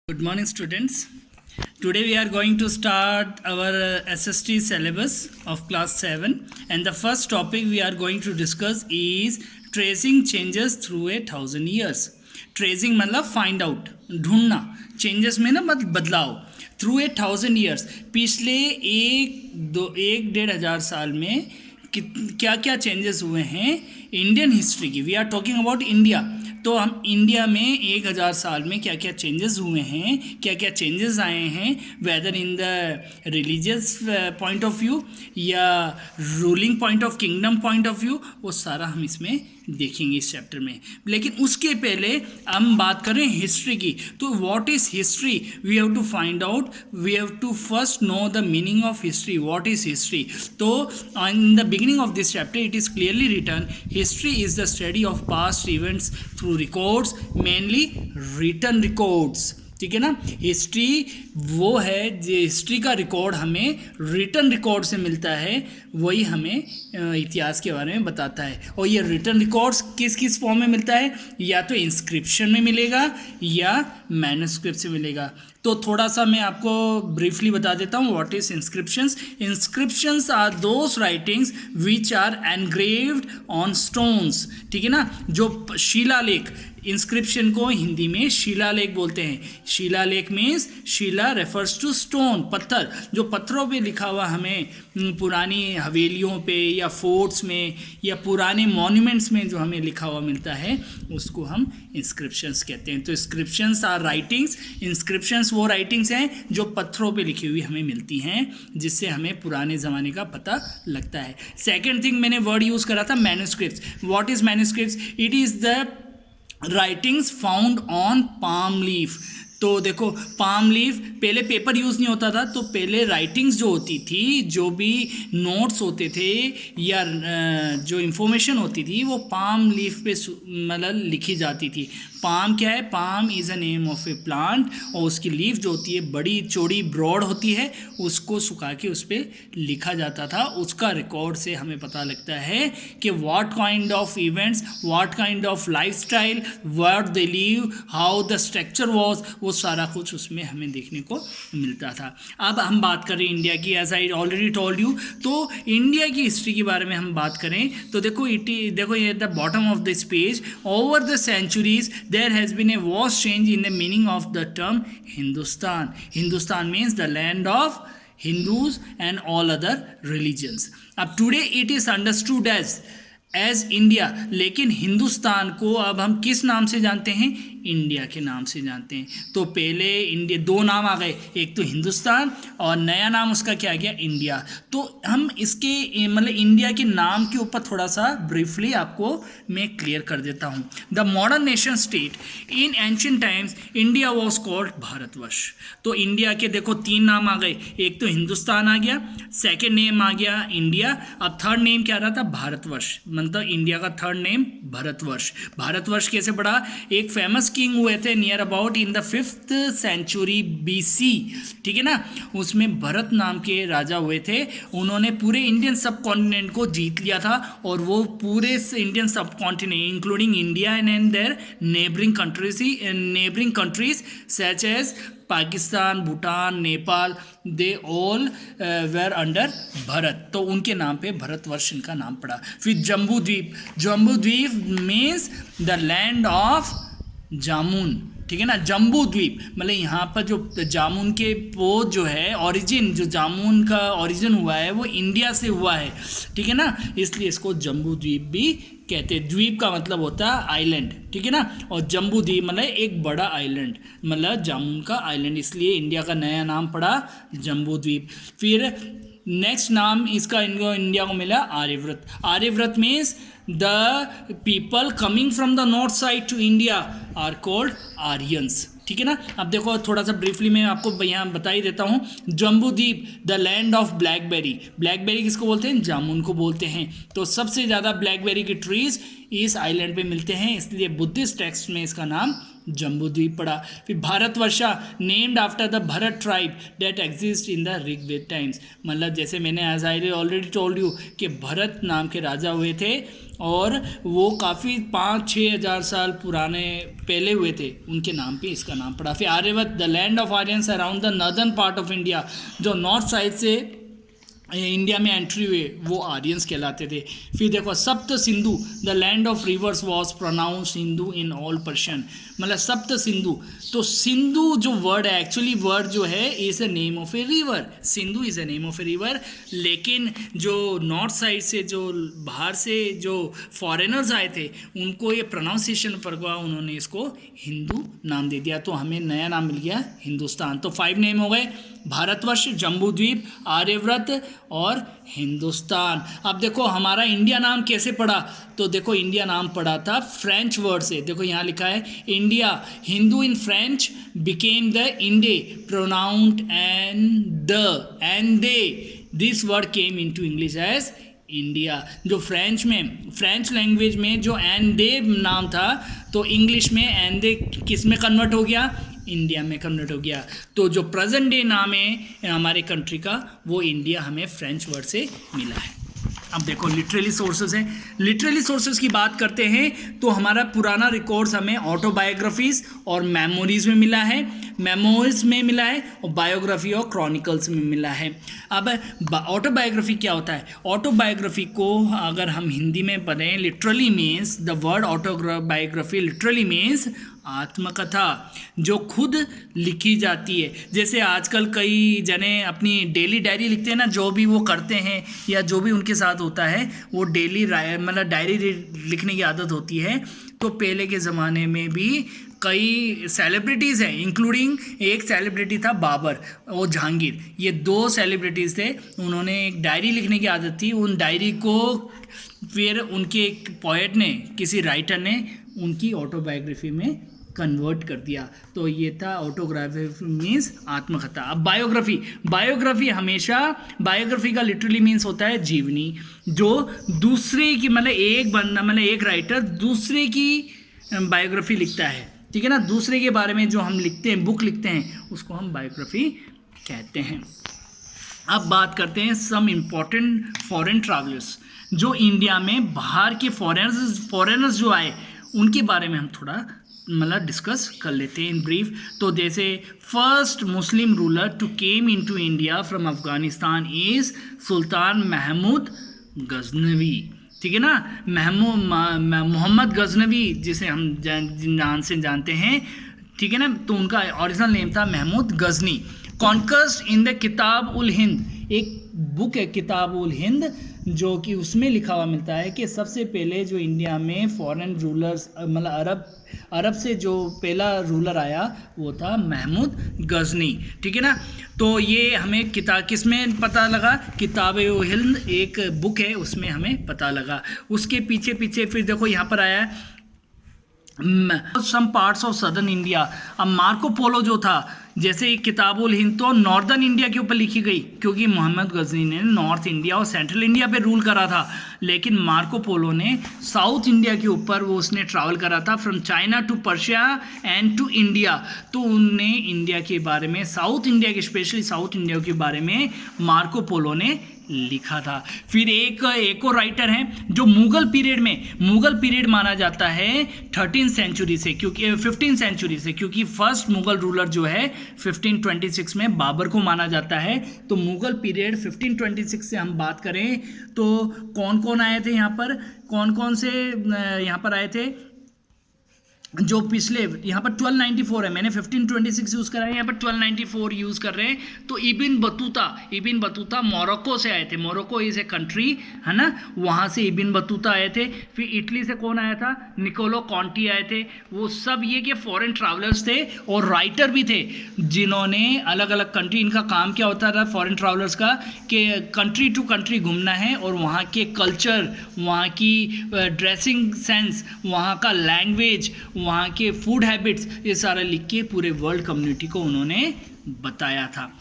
Good morning, students. Today we are going to start our SST syllabus of class 7, and the first topic we are going to discuss is tracing changes through 1,000 years. Tracing मतलब find out, ढूंढना. Changes में ना मतलब बदलाव. Through 1,000 years, पिछले एक डेढ़ हजार साल में क्या क्या चेंजेस हुए हैं इंडियन हिस्ट्री की. We are talking about India. तो हम इंडिया में 1,000 साल में क्या क्या चेंजेस हुए हैं, क्या क्या चेंजेस आए हैं, whether in the religious point of view या ruling point of kingdom point of view, वो सारा हम इसमें देखेंगे इस चैप्टर में. लेकिन उसके पहले हम बात करें हिस्ट्री की. तो what is history? We have to find out, we have to first know the meaning of history. What is history? तो in the beginning of this chapter it is clearly written, history is the study of past events through records, mainly written records. ठीक है ना. History वो है जो history का record हमें written record से मिलता है, वही हमें इतिहास के बारे में बताता है. और ये रिटन रिकॉर्ड्स किस किस फॉर्म में मिलता है? या तो इंस्क्रिप्शन में मिलेगा या मैन्युस्क्रिप्ट से मिलेगा. तो थोड़ा सा मैं आपको ब्रीफली बता देता हूँ what is inscriptions. Inscriptions are those writings which are engraved on stones. ठीक है ना. जो शिलालेख, इंस्क्रिप्शन को हिंदी में शिलालेख बोलते हैं. शिलालेख means Shila refers to stone, पत्थर. जो पत्थरों पे लिखा हुआ हमें पुरानी हवेलियों पे या फोर्ट्स में या पुराने मॉन्यूमेंट्स में जो हमें लिखा हुआ मिलता है उसको हम इंस्क्रिप्शंस कहते हैं. तो इंस्क्रिप्शंस आर राइटिंग्स. इंस्क्रिप्शंस वो राइटिंग्स हैं जो पत्थरों पे लिखी हुई हमें मिलती हैं, जिससे हमें पुराने ज़माने का पता लगता है. सेकेंड थिंग मैंने वर्ड यूज़ करा था manuscripts. What is manuscripts? It is the writings found on palm leaf. तो देखो पाम लीफ, पहले पेपर यूज़ नहीं होता था, तो पहले राइटिंग्स जो होती थी, जो भी नोट्स होते थे या जो इंफॉर्मेशन होती थी वो पाम लीफ पे मतलब लिखी जाती थी. पाम क्या है? Palm is a name of A plant, और उसकी लीफ जो होती है बड़ी चौड़ी ब्रॉड होती है, उसको सुखा के उस पर लिखा जाता था. उसका रिकॉर्ड से हमें पता लगता है कि what kind of events, what kind of life style, what they live, how the structure was, वो सारा कुछ उसमें हमें देखने को मिलता था. अब हम बात करें इंडिया की. As I already told you, तो इंडिया की हिस्ट्री के बारे में हम बात करें तो देखो देखो ये the bottom of this page, over the centuries there has been a vast change in the meaning of the term Hindustan. Hindustan means the land of Hindus and all other religions. अब today it is understood as India. लेकिन हिंदुस्तान को अब हम किस नाम से जानते हैं? इंडिया के नाम से जानते हैं. तो पहले इंडिया, दो नाम आ गए, एक तो हिंदुस्तान और नया नाम उसका क्या गया? इंडिया. तो हम इसके मतलब इंडिया के नाम के ऊपर थोड़ा सा ब्रीफली आपको मैं क्लियर कर देता हूँ. The modern nation state in ancient times India was called Bharatvarsh. तो इंडिया के देखो तीन नाम आ गए, एक तो हिंदुस्तान आ गया, सेकेंड नेम आ गया इंडिया, अब थर्ड नेम क्या रहा था? भारतवर्ष. मतलब इंडिया का थर्ड नेम भारतवर्ष. भारतवर्ष कैसे पड़ा? एक फेमस किंग हुए थे near about in the 5th century BC. ठीक है ना. उसमें भरत नाम के राजा हुए थे. उन्होंने पूरे इंडियन सब कॉन्टिनेंट को जीत लिया था, और वो पूरे Indian subcontinent including India and their neighbouring countries such as Pakistan, Bhutan, Nepal, they all were under Bharat. तो उनके नाम पे भरतवर्ष इनका नाम पड़ा. फिर जम्बू द्वीप. जम्बू द्वीप मीन्स द लैंड ऑफ जामुन. ठीक है ना. जम्बू द्वीप मतलब यहाँ पर जो जामुन के पोज जो है, ओरिजिन जो जामुन का ओरिजिन हुआ है वो इंडिया से हुआ है. ठीक है ना. इसलिए इसको जम्बू द्वीप भी कहते हैं. द्वीप का मतलब होता है आइलैंड. ठीक है ना. और जम्बू द्वीप मतलब एक बड़ा आइलैंड, मतलब जामुन का आइलैंड, इसलिए इंडिया का नया नाम पड़ा जम्बू द्वीप. फिर नेक्स्ट नाम इसका इंडिया को मिला Aryavrat. Aryavrat means the people coming from the north side to India are called Aryans. ठीक है ना. अब देखो थोड़ा सा ब्रीफली मैं आपको यहाँ बता ही देता हूँ. जम्बू द्वीप the land of blackberry. Blackberry किसको बोलते हैं? जामुन को बोलते हैं. तो सबसे ज़्यादा ब्लैकबेरी के ट्रीज इस आइलैंड पे मिलते हैं, इसलिए बुद्धिस्ट टेक्स्ट में इसका नाम जम्बूद्वीप पढ़ा। फिर Bharatvarsha named after the Bharata tribe that exist in the Rigveda times, मतलब जैसे मैंने as I already told you कि भरत नाम के राजा हुए थे और वो काफ़ी 5-6 हज़ार साल पुराने पहले हुए थे, उनके नाम पे इसका नाम पड़ा। फिर Aryavarta the land of Aryans around the northern part of India, जो नॉर्थ साइड से इंडिया में एंट्री हुए वो आर्यंस कहलाते थे। फिर देखो Sapta Sindhu the land of rivers was pronounce Sindhu in all Persian, मतलब सप्त सिंधु, तो सिंधु जो वर्ड है एक्चुअली वर्ड जो है is a name of a river, Sindhu is a name of a river, लेकिन जो नॉर्थ साइड से जो बाहर से जो फॉरेनर्स आए थे उनको ये प्रोनाउंसिएशन पर हुआ, उन्होंने इसको हिंदू नाम दे दिया, तो हमें नया नाम मिल गया हिंदुस्तान। तो 5 नेम हो गए, भारतवर्ष, जम्बूद्वीप, आर्यव्रत और हिंदुस्तान। अब देखो हमारा इंडिया नाम कैसे पड़ा, तो देखो इंडिया नाम पड़ा था फ्रेंच वर्ड से, देखो यहाँ लिखा है India, Hindu in French became the Inde pronounced and they, this word came into English as India. जो फ्रेंच लैंग्वेज में जो एंड दे नाम था, तो इंग्लिश में एंड दे किस में कन्वर्ट हो गया, इंडिया में कन्वर्ट हो गया। तो जो प्रेजेंट डे नाम है हमारे कंट्री का वो इंडिया हमें फ्रेंच वर्ड से मिला है। अब देखो लिटरेली सोर्सेज है, लिटरेली सोर्सेज की बात करते हैं तो हमारा पुराना रिकॉर्ड्स हमें ऑटोबायोग्राफीज और मेमोरीज में मिला है, मेमोरीज में मिला है और बायोग्राफी और क्रॉनिकल्स में मिला है। अब ऑटोबायोग्राफी क्या होता है, ऑटोबायोग्राफी को अगर हम हिंदी में पढ़ें literally means the word autobiography literally means आत्मकथा, जो खुद लिखी जाती है। जैसे आजकल कई जने अपनी डेली डायरी लिखते हैं ना, जो भी वो करते हैं या जो भी उनके साथ होता है वो डेली मतलब डायरी लिखने की आदत होती है। तो पहले के ज़माने में भी कई सेलिब्रिटीज़ हैं, इंक्लूडिंग एक सेलिब्रिटी था बाबर और जहांगीर, ये 2 सेलिब्रिटीज़ थे, उन्होंने एक डायरी लिखने की आदत थी। उन डायरी को फिर उनके एक पोएट ने, किसी राइटर ने उनकी ऑटोबायोग्राफी में कन्वर्ट कर दिया। तो ये था ऑटोग्राफी मीन्स आत्मकथा। अब बायोग्राफी हमेशा, बायोग्राफी का लिटरली मीन्स होता है जीवनी, जो दूसरे की मतलब एक बंदा मतलब एक राइटर दूसरे की बायोग्राफी लिखता है, ठीक है ना, दूसरे के बारे में जो हम लिखते हैं, बुक लिखते हैं, उसको हम बायोग्राफी कहते हैं। अब बात करते हैं सम इम्पॉर्टेंट फॉरेन ट्रैवलर्स, जो इंडिया में बाहर के फॉरेनर्स जो आए उनके बारे में हम थोड़ा मतलब डिस्कस कर लेते हैं इन ब्रीफ। तो जैसे first Muslim ruler to came into India from Afghanistan is Sultan Mahmud Ghaznavi, ठीक है ना, मोहम्मद गजनवी जिसे हम नाम से जानते हैं, ठीक है ना, तो उनका ओरिजिनल नेम था Mahmud Ghazni. Conquest in the Kitab ul Hind, एक बुक है किताब उल हिंद, जो कि उसमें लिखा हुआ मिलता है कि सबसे पहले जो इंडिया में फॉरेन रूलर्स मतलब अरब से जो पहला रूलर आया वो था महमूद गजनी, ठीक है ना। तो ये हमें किताब किस में पता लगा, किताब उल हिंद एक बुक है उसमें हमें पता लगा। उसके पीछे फिर देखो यहाँ पर आया some parts of southern India. अब मार्को पोलो जो था, जैसे किताब उल हिंद तो नॉर्दर्न इंडिया के ऊपर लिखी गई क्योंकि मोहम्मद गजनी ने नॉर्थ इंडिया और सेंट्रल इंडिया पे रूल करा था, लेकिन मार्को पोलो ने साउथ इंडिया के ऊपर वो उसने ट्रैवल करा था from China to Persia and to India. तो उनने इंडिया के बारे में, साउथ इंडिया के स्पेशली साउथ इंडिया के बारे में मार्को पोलो ने लिखा था। फिर एक और राइटर हैं जो मुगल पीरियड माना जाता है 13th सेंचुरी से, क्योंकि 15th सेंचुरी से, क्योंकि फर्स्ट मुगल रूलर जो है 1526 में बाबर को माना जाता है। तो मुगल पीरियड 1526 से हम बात करें तो कौन कौन आए थे यहाँ पर, कौन से यहाँ पर आए थे, जो पिछले यहाँ पर 1294 है, मैंने 1526 यूज़ करा है, यहाँ पर 1294 यूज़ कर रहे हैं। तो इबिन बतूता मोरक्को से आए थे, मोरक्को इज़ ए कंट्री है ना, वहाँ से इबिन बतूता आए थे। फिर इटली से कौन आया था, निकोलो कॉन्टी आए थे। वो सब ये कि फॉरेन ट्रैवलर्स थे और राइटर भी थे, जिन्होंने अलग अलग कंट्री, इनका काम क्या होता था फॉरेन ट्रैवलर्स का, कि कंट्री टू कंट्री घूमना है और वहाँ के कल्चर, वहाँ की ड्रेसिंग सेंस, वहाँ का लैंग्वेज, वहाँ के फूड हैबिट्स, ये सारा लिख के पूरे वर्ल्ड कम्युनिटी को उन्होंने बताया था।